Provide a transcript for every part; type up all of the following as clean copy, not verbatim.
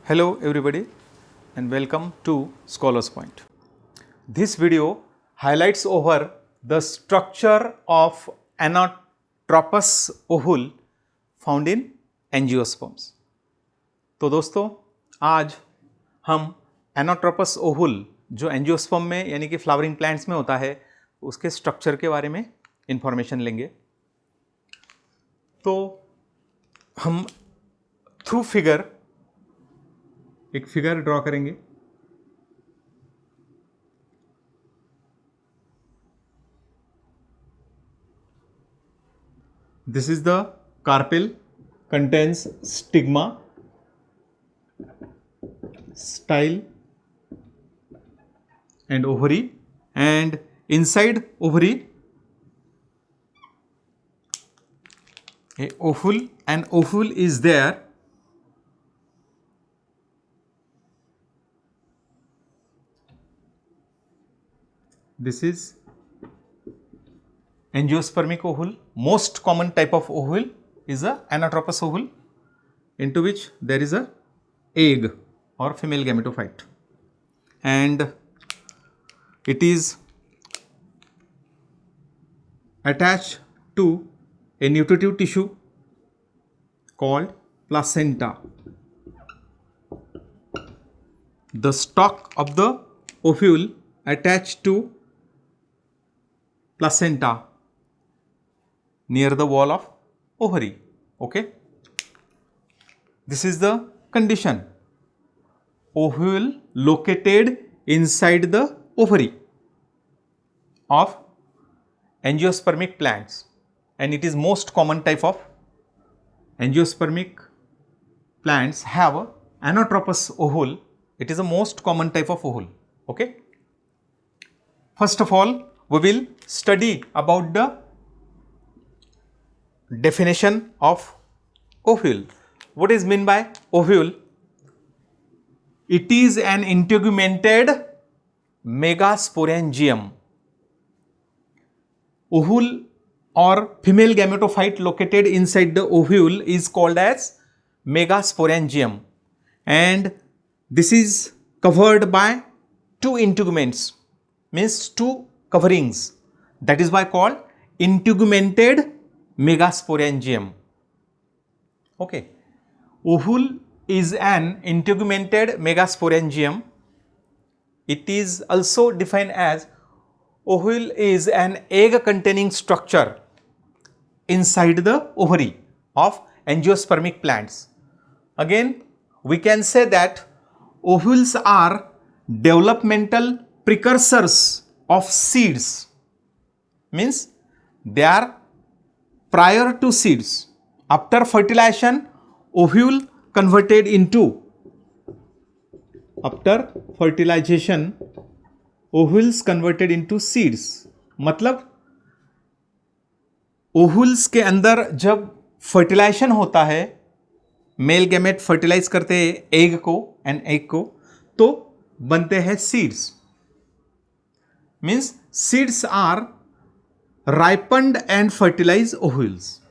Hello everybody and welcome to Scholars Point. This video highlights over the structure of anatropous ovule found in angiosperms. तो दोस्तों आज हम anatropous ओहुल जो angiosperm में यानी कि फ्लावरिंग प्लांट्स में होता है उसके स्ट्रक्चर के बारे में इंफॉर्मेशन लेंगे। तो हम थ्रू फिगर एक फिगर ड्रॉ करेंगे। This is the carpel contains stigma, style and ovary, and inside ovary an ovule is there. This is angiospermic ovule. Most common type of ovule is a anatropous ovule into which there is a egg or female gametophyte, and it is attached to a nutritive tissue called placenta. The stalk of the ovule attached to placenta near the wall of ovary. Okay, this is the condition. Ovule located inside the ovary of angiospermic plants, and it is most common type of angiospermic plants have anatropous ovule. It is a most common type of ovule. Okay, first of all we will study about the definition of ovule. What is meant by ovule? It is an integumented megasporangium. Ovule or female gametophyte located inside the ovule is called as megasporangium, and this is covered by two integuments, means two coverings. That is why called integumented megasporangium. Okay, ovule is an integumented megasporangium. It is also defined as ovule is an egg containing structure inside the ovary of angiospermic plants. Again, we can say that ovules are developmental precursors of seeds, means they are prior to seeds. After fertilization, ovule converted into, after fertilization ovules converted into seeds. मतलब ओहुल्स के अंदर जब fertilisation होता है, male gamete fertilise करते हैं egg को and egg को, तो बनते हैं seeds. Means seeds are ripened and fertilize ovules,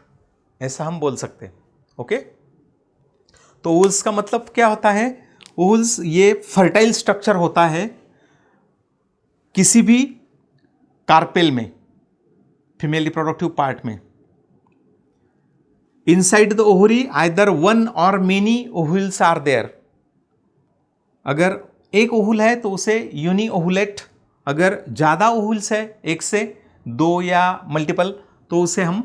ऐसा हम बोल सकते हैं. ओके, तो ओहुल्स का मतलब क्या होता है? ओहुल्स ये फर्टाइल स्ट्रक्चर होता है किसी भी कार्पेल में, फीमेल रिप्रोडक्टिव पार्ट में. Inside the ovary either one और मेनी ओहुल्स आर देयर. अगर एक ओहुल है तो उसे यूनी ओहुलेट, अगर ज़्यादा ओहुल्स है, एक से दो या मल्टीपल, तो उसे हम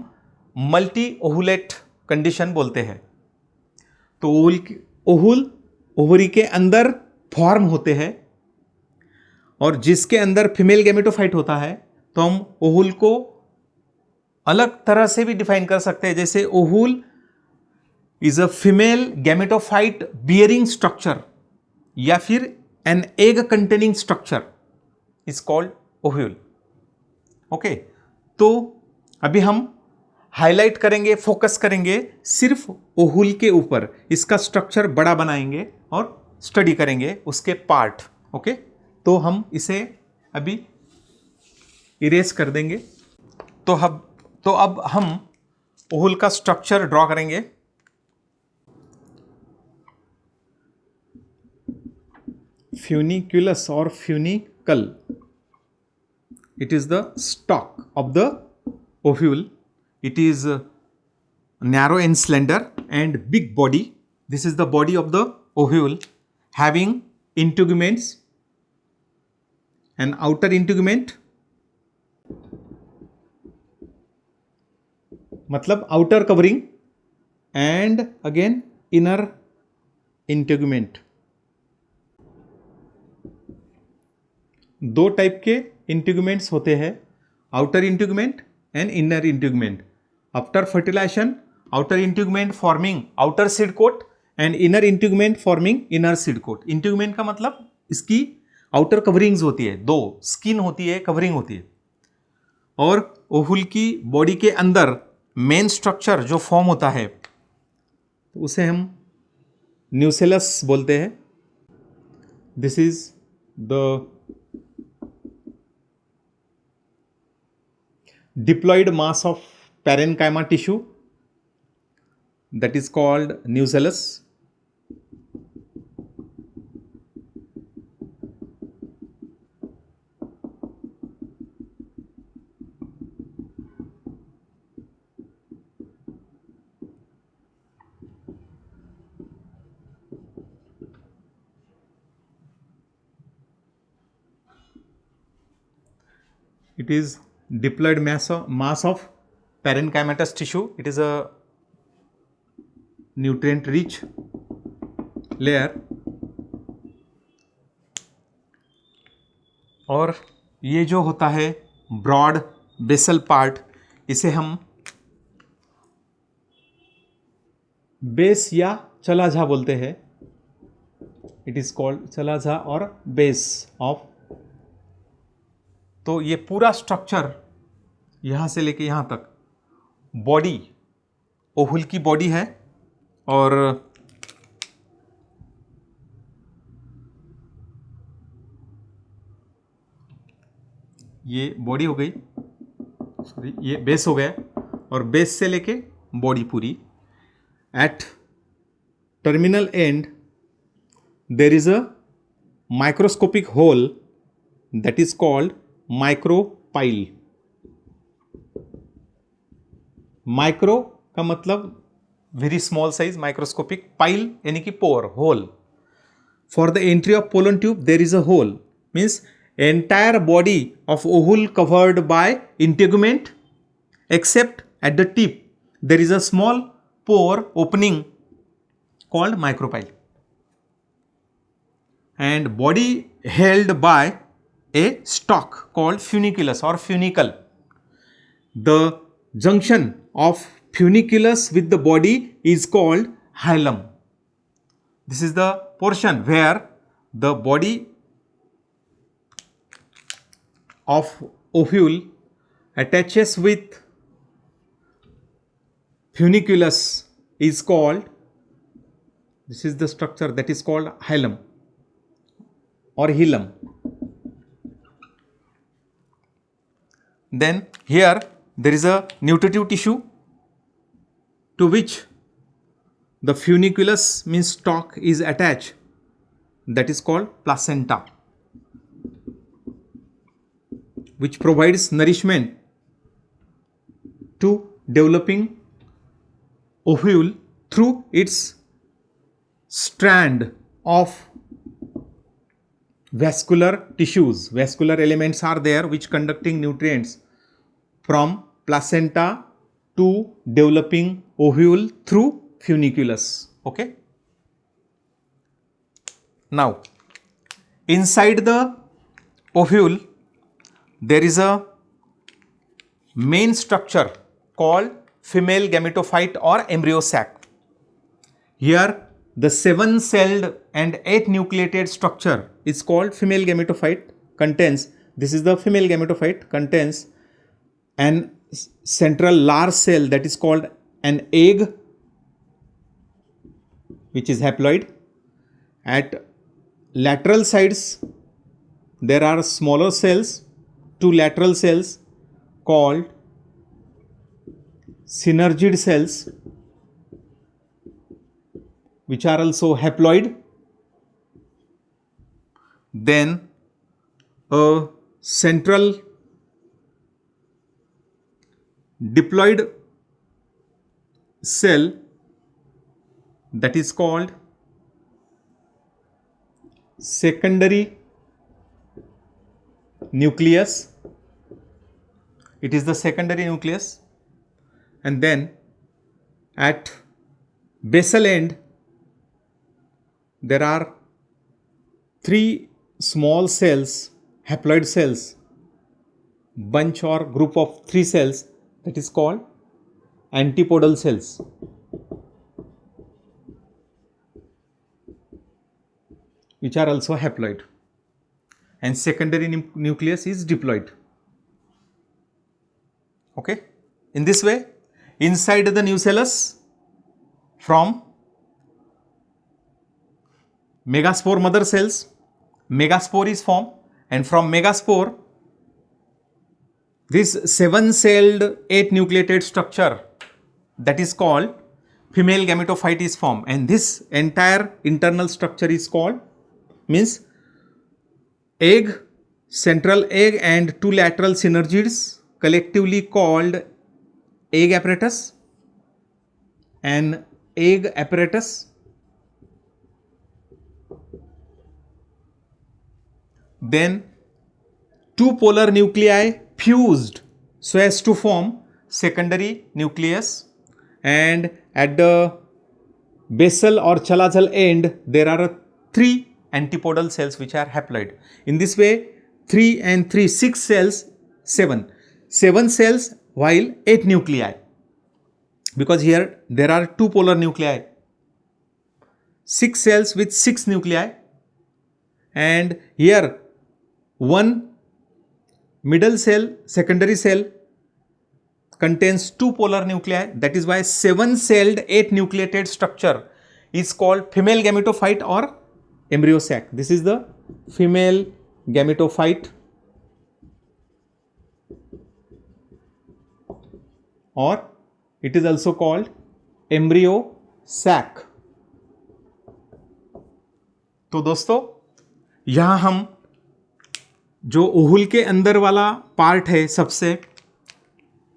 मल्टी ओहुलेट कंडीशन बोलते हैं. तो ओहुल ओवरी के अंदर फॉर्म होते हैं, और जिसके अंदर फीमेल गैमेटोफाइट होता है तो हम ओहुल को अलग तरह से भी डिफाइन कर सकते हैं. जैसे ovule is a female gametophyte bearing structure, या फिर an egg containing structure is called ovule. Okay, तो अभी हम हाईलाइट करेंगे, फोकस करेंगे सिर्फ ओहुल के ऊपर. इसका स्ट्रक्चर बड़ा बनाएंगे और स्टडी करेंगे उसके पार्ट. ओके, तो हम इसे अभी इरेज कर देंगे. तो अब हम ओहुल का स्ट्रक्चर ड्रॉ करेंगे. funiculus or funicle. It is the stalk of the ovule. It is narrow and slender and big body. This is the body of the ovule having integuments, an outer integument, मतलब outer covering, and again inner integument. दो type के integuments होते हैं, outer integument and inner integument. After fertilisation, outer integument forming outer seed coat and inner integument forming inner seed coat. Integument का मतलब इसकी outer coverings होती है, दो स्किन होती है, कवरिंग होती है. और ओहुल की बॉडी के अंदर मेन स्ट्रक्चर जो फॉर्म होता है तो उसे हम न्यूसेलस बोलते हैं. This is the diploid mass of parenchyma tissue, that is called nucellus. It is diploid mass of parenchymatous tissue. It is a nutrient rich layer. और ये जो होता है ब्रॉड बेसल पार्ट, इसे हम बेस या चलाझा बोलते हैं. इट इज कॉल्ड चलाझा और बेस ऑफ. तो ये पूरा स्ट्रक्चर यहाँ से लेके यहाँ तक बॉडी, ओहुल की बॉडी है. और ये बॉडी हो गई, सॉरी ये बेस हो गया, और बेस से लेके बॉडी पूरी. At terminal end there is a microscopic hole that is called micropyle. Micro का मतलब very small size, microscopic, pyle यानी कि pore, hole. For the entry of pollen tube there is a hole, means entire body of ovule covered by integument except at the tip there is a small pore opening called micropyle. And body held by a stalk called funiculus or funicle. The junction of funiculus with the body is called hilum. This is the portion where the body of ovule attaches with funiculus is called, this is the structure that is called hilum or hilum. Then here there is a nutritive tissue to which the funiculus means stalk is attached, that is called placenta, which provides nourishment to developing ovule through its strand of vascular tissues. Vascular elements are there which conducting nutrients from placenta to developing ovule through funiculus. Okay. Now, inside the ovule there is a main structure called female gametophyte or embryo sac. Here the 7-celled and 8-nucleated structure is called female gametophyte. Contains, this is the female gametophyte, contains an central large cell that is called an egg, which is haploid. At lateral sides there are smaller cells, 2 lateral cells called synergid cells, which are also haploid. then a central diploid cell that is called secondary nucleus. It is the secondary nucleus, and then at basal end there are 3 small cells, haploid cells, bunch or group of 3 cells, that is called antipodal cells. Which are also haploid, and secondary nucleus is diploid. Okay, in this way, inside the nucellus, from megaspore mother cells, megaspore is formed, and from megaspore this 7-celled 8-nucleated structure that is called female gametophyte is formed, and this entire internal structure is called, means egg, central egg and 2 lateral synergids collectively called egg apparatus and egg apparatus. Then 2 polar nuclei fused so as to form secondary nucleus, and at the basal or chalazal end there are 3 antipodal cells which are haploid. In this way, 3 and 3, 6 cells, 7 cells while 8 nuclei, because here there are 2 polar nuclei, 6 cells with 6 nuclei, and here 1 middle cell, secondary cell, contains 2 polar nuclei. That is why 7-celled 8-nucleated structure is called female gametophyte or embryo sac. This is the female gametophyte or it is also called embryo sac. तो दोस्तों, यहाँ हम जो ओहुल के अंदर वाला part है सबसे,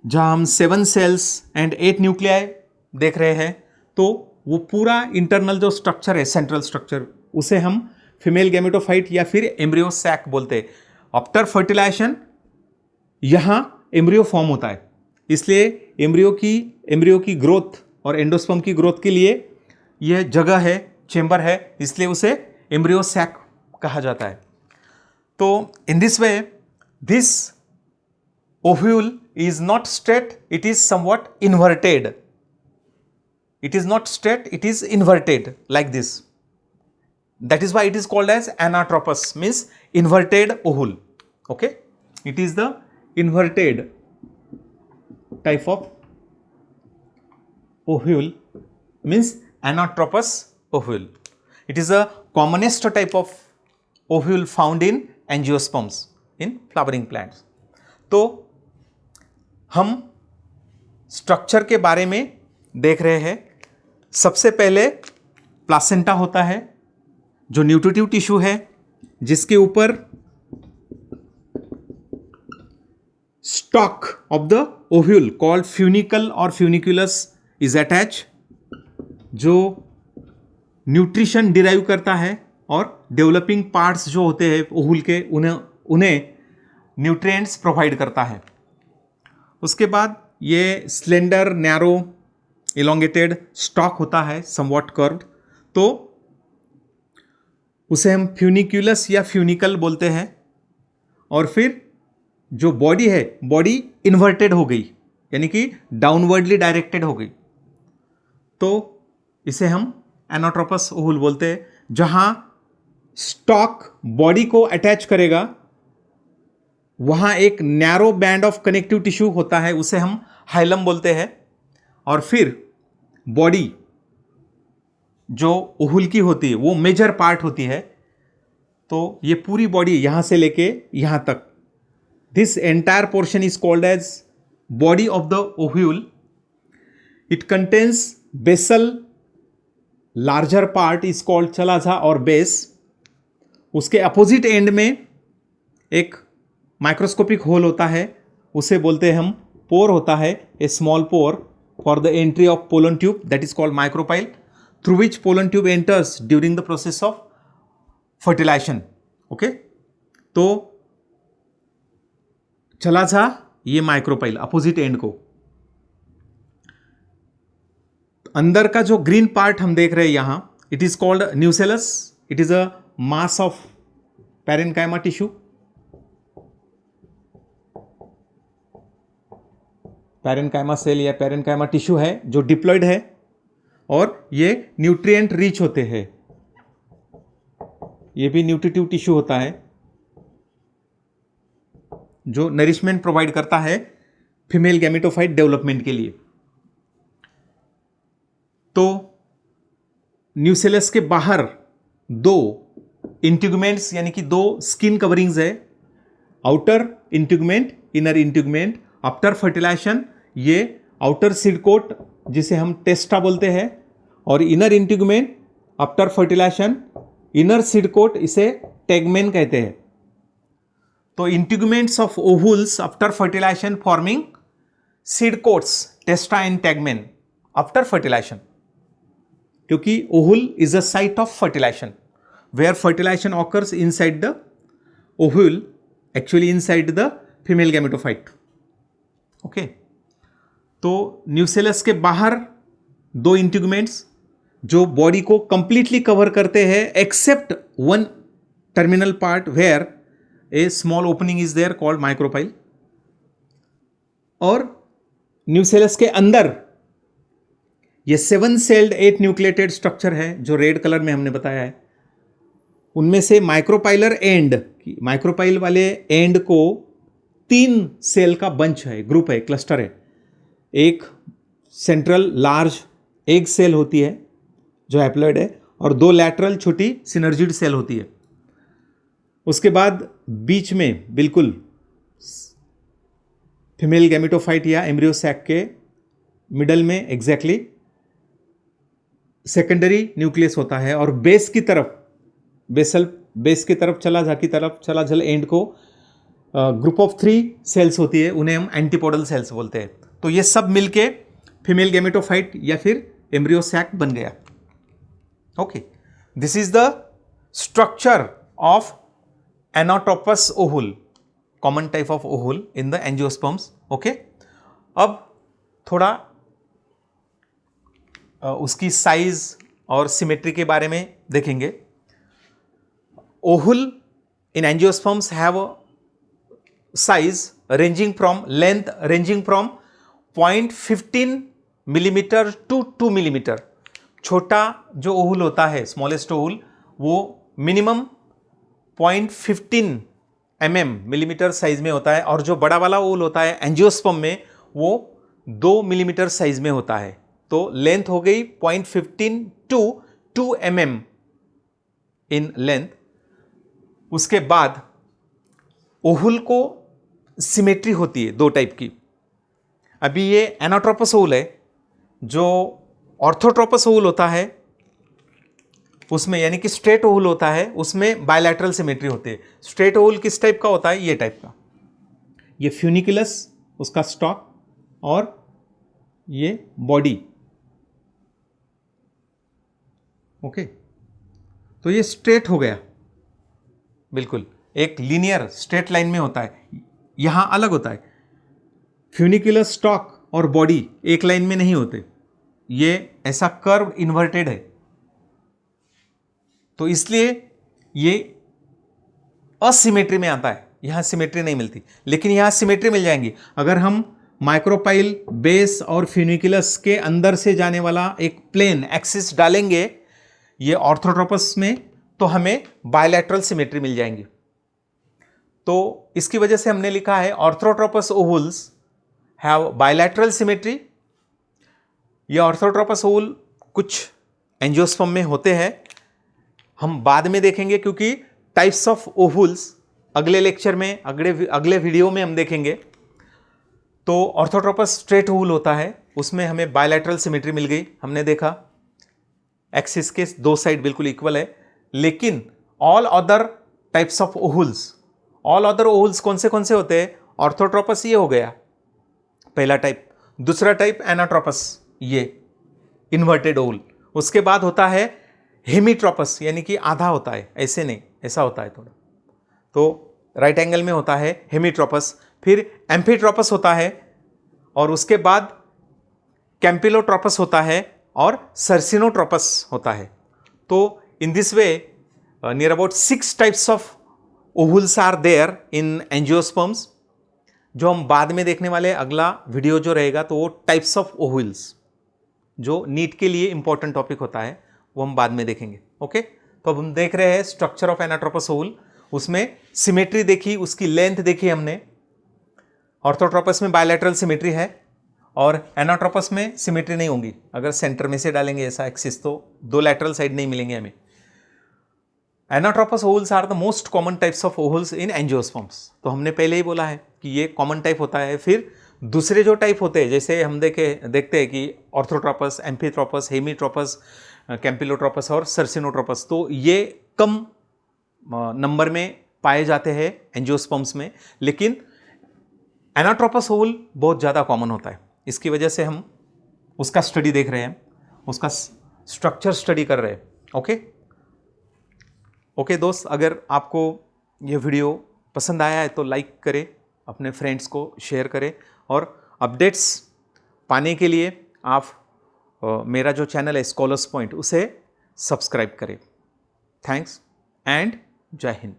जहाँ हम 7 सेल्स एंड 8 न्यूक्लियाई देख रहे हैं, तो वो पूरा इंटरनल जो स्ट्रक्चर है, सेंट्रल स्ट्रक्चर, उसे हम फीमेल गैमेटोफाइट या फिर एम्ब्रियो सैक बोलते हैं. आफ्टर फर्टिलाइजेशन यहाँ एम्ब्रियो फॉर्म होता है, इसलिए एम्ब्रियो की ग्रोथ और एंडोस्पर्म की ग्रोथ के लिए यह जगह है, चेंबर है, इसलिए उसे एम्ब्रियो सैक कहा जाता है. तो in this way this ovule is not straight, it is somewhat inverted. It is not straight, it is inverted like this. That is why it is called as anatropous, means inverted ovule. Okay, it is the inverted type of ovule, means anatropous ovule. It is a commonest type of ovule found in angiosperms in flowering plants. तो हम structure के बारे में देख रहे हैं. सबसे पहले प्लासेंटा होता है जो न्यूट्रिटिव टिश्यू है, जिसके ऊपर stock of the ovule called funicle और फ्यूनिकुलस इज अटैच, जो न्यूट्रिशन डिराइव करता है और डेवलपिंग पार्ट्स जो होते हैं ओव्यूल के उन्हें न्यूट्रिएंट्स प्रोवाइड करता है. उसके बाद ये स्लेंडर, नैरो, इलोंगेटेड स्टॉक होता है, समवॉट कर्व्ड, तो उसे हम फ्यूनिकुलस या फ्यूनिकल बोलते हैं. और फिर जो बॉडी है, बॉडी इन्वर्टेड हो गई, यानी कि डाउनवर्डली डायरेक्टेड हो गई, तो इसे हम एनाट्रोपस ओव्यूल बोलते हैं. जहां स्टॉक बॉडी को अटैच करेगा, वहां एक narrow band of connective tissue होता है, उसे हम हाइलम बोलते हैं. और फिर बॉडी जो ओव्यूल की होती है वो मेजर पार्ट होती है, तो ये पूरी बॉडी यहां से लेके यहां तक, this entire portion is called as body of the ovule. It contains basal, larger part is called chalaza और बेस. उसके अपोजिट एंड में एक माइक्रोस्कोपिक होल होता है, उसे बोलते हैं हम पोर होता है, a small pore for the entry of pollen tube, that is called micropyle, through which pollen tube enters during the process of fertilization. Okay, तो चला जा ये माइक्रोपाइल अपोजिट एंड को। अंदर का जो ग्रीन पार्ट हम देख रहे हैं यहां, it is called nucellus, it is a mass of parenchyma tissue. Parenchyma cell या पैरेन्काइमा टिश्यू है जो डिप्लॉयड है और ये न्यूट्रिएंट रिच होते हैं। ये भी न्यूट्रिटिव टिश्यू होता है जो नरिशमेंट प्रोवाइड करता है फीमेल गैमेटोफाइट डेवलपमेंट के लिए। तो न्यूसेलस के बाहर दो इंट्यूगमेंट्स यानी कि दो स्किन कवरिंग्स है, outer integument, inner integument. After fertilization ये आउटर सीड कोट जिसे हम टेस्टा बोलते हैं, और inner integument after fertilization, inner seed coat इसे टेगमेन कहते हैं। तो integuments of ovules after fertilization forming seed coats testa and tegmen after fertilization, क्योंकि ovule is a site of fertilization where fertilization occurs inside the ovule, actually inside the female gametophyte. Okay, तो nucellus के बाहर दो इंट्यूगमेंट्स जो body को completely cover करते हैं except one terminal part where a small opening is there called micropyle. और nucellus के अंदर ये 7 सेल्ड 8 न्यूक्लिएटेड स्ट्रक्चर है जो रेड कलर में हमने बताया है। उनमें से माइक्रोपाइलर एंड, माइक्रोपाइल वाले एंड को 3 सेल का बंच है, ग्रुप है, क्लस्टर है। एक सेंट्रल लार्ज एग सेल होती है जो हैप्लॉइड है, और 2 लैटरल छोटी सिनर्जिड सेल होती है। उसके बाद बीच में बिल्कुल फीमेल गैमेटोफाइट या एम्ब्रियो सैक के मिडल में एग्जैक्टली सेकेंडरी न्यूक्लियस होता है, और बेस की तरफ बेस की तरफ चला जल एंड को ग्रुप ऑफ 3 सेल्स होती है, उन्हें हम एंटीपोडल सेल्स बोलते हैं। तो ये सब मिलके फीमेल गैमेटोफाइट या फिर एम्ब्रियो सैक बन गया। Okay, this is the structure of anatropous ovule, common type of ovule in the angiosperms. Okay, अब थोड़ा उसकी साइज और सिमेट्री के बारे में देखेंगे। Ovule in angiosperms have size ranging from length ranging from 0.15 millimetre to 2 millimetre. छोटा जो ओवुल होता है, स्मॉलेस्ट ओवुल, वो मिनिमम 0.15 मिलीमीटर साइज में होता है, और जो बड़ा वाला ओवुल होता है एंजियोस्पर्म में वो 2 मिलीमीटर साइज में होता है। तो लेंथ हो गई 0.15 टू 2 इन लेंथ। उसके बाद ओवुल को सिमेट्री होती है 2 टाइप की। अभी ये एनाट्रोपस ओवुल है। जो ऑर्थोट्रोपस ओवुल होता है उसमें, यानी कि स्ट्रेट ओवुल होता है, उसमें बायलैटरल सिमेट्री होती है। स्ट्रेट ओवुल किस टाइप का होता है? ये टाइप का। ये फ्यूनिकुलस उसका स्टॉक, और ये बॉडी। ओके, तो ये स्ट्रेट हो गया, बिल्कुल एक लीनियर स्ट्रेट लाइन में होता है। यहां अलग होता है, फ्यूनिकुलर स्टॉक और बॉडी एक लाइन में नहीं होते, ये ऐसा कर्व इन्वर्टेड है। तो इसलिए ये असिमेट्री में आता है, यहां सिमेट्री नहीं मिलती। लेकिन यहां सिमेट्री मिल जाएंगी अगर हम माइक्रोपाइल, बेस और फ्यूनिकुलस के अंदर से जाने वाला एक प्लेन एक्सिस डालेंगे ये ऑर्थोट्रोपस में, तो हमें बायलैटरल सिमेट्री मिल जाएंगी। तो इसकी वजह से हमने लिखा है ऑर्थोट्रोपस ओवुल्स हैव बायलैटरल सिमेट्री। ये ऑर्थोट्रोपस ओवुल कुछ एंजियोस्पर्म में होते हैं, हम बाद में देखेंगे, क्योंकि टाइप्स ऑफ ओवुल्स अगले लेक्चर में, अगले वीडियो में हम देखेंगे। तो ऑर्थोट्रोपस स्ट्रेट ओवुल होता है, उसमें हमें बायलैटरल सिमेट्री मिल गई। हमने देखा एक्सिस के 2 साइड बिल्कुल इक्वल है। लेकिन all other types of ovules. All other ovules कौन से होते हैं? ऑर्थोट्रोपस ये हो गया पहला टाइप। दूसरा टाइप एनाट्रोपस, ये इन्वर्टेड ओहुल। उसके बाद होता है हेमीट्रोपस, यानी कि आधा होता है, ऐसे नहीं, ऐसा होता है थोड़ा, तो राइट एंगल में होता है हेमीट्रोपस। फिर एम्फीट्रोपस होता है, और उसके बाद कैम्पिलोट्रोपस होता है, और सर्सिनोट्रोपस होता है। तो in this way near about 6 types of ovules are there in angiosperms. जो हम बाद में देखने वाले अगला वीडियो जो रहेगा, तो वो टाइप्स ऑफ ओहुल्स, जो नीट के लिए इंपॉर्टेंट टॉपिक होता है, वो हम बाद में देखेंगे। ओके, तो अब हम देख रहे हैं स्ट्रक्चर ऑफ एनाट्रोपस ओहुल। उसमें सिमेट्री देखी, उसकी लेंथ देखी हमने। ऑर्थोट्रोपस में बायलैटरल सिमेट्री है, और एनाट्रोपस में सिमेट्री नहीं होगी। अगर सेंटर में से डालेंगे ऐसा एक्सिस, तो 2 लैटरल साइड नहीं मिलेंगे हमें। Anatropous ovules are the most common types of ovules in angiosperms. तो हमने पहले ही बोला है कि ये कॉमन टाइप होता है। फिर दूसरे जो टाइप होते हैं, जैसे हम देखते हैं कि ऑर्थोट्रोपस, एम्फीट्रोपस, हेमीट्रोपस, कैम्पिलोट्रोपस और सर्सिनोट्रोपस, तो ये कम नंबर में पाए जाते हैं एंजियोस्पर्म्स में, लेकिन एनाट्रोपस ओहुल बहुत ज़्यादा कॉमन होता है। इसकी वजह से हम उसका स्टडी देख रहे हैं, उसका स्ट्रक्चर स्टडी कर रहे हैं। ओके दोस्त, अगर आपको ये वीडियो पसंद आया है तो लाइक करें, अपने फ्रेंड्स को शेयर करें, और अपडेट्स पाने के लिए आप मेरा जो चैनल है स्कॉलर्स पॉइंट, उसे सब्सक्राइब करें। थैंक्स एंड जय हिंद।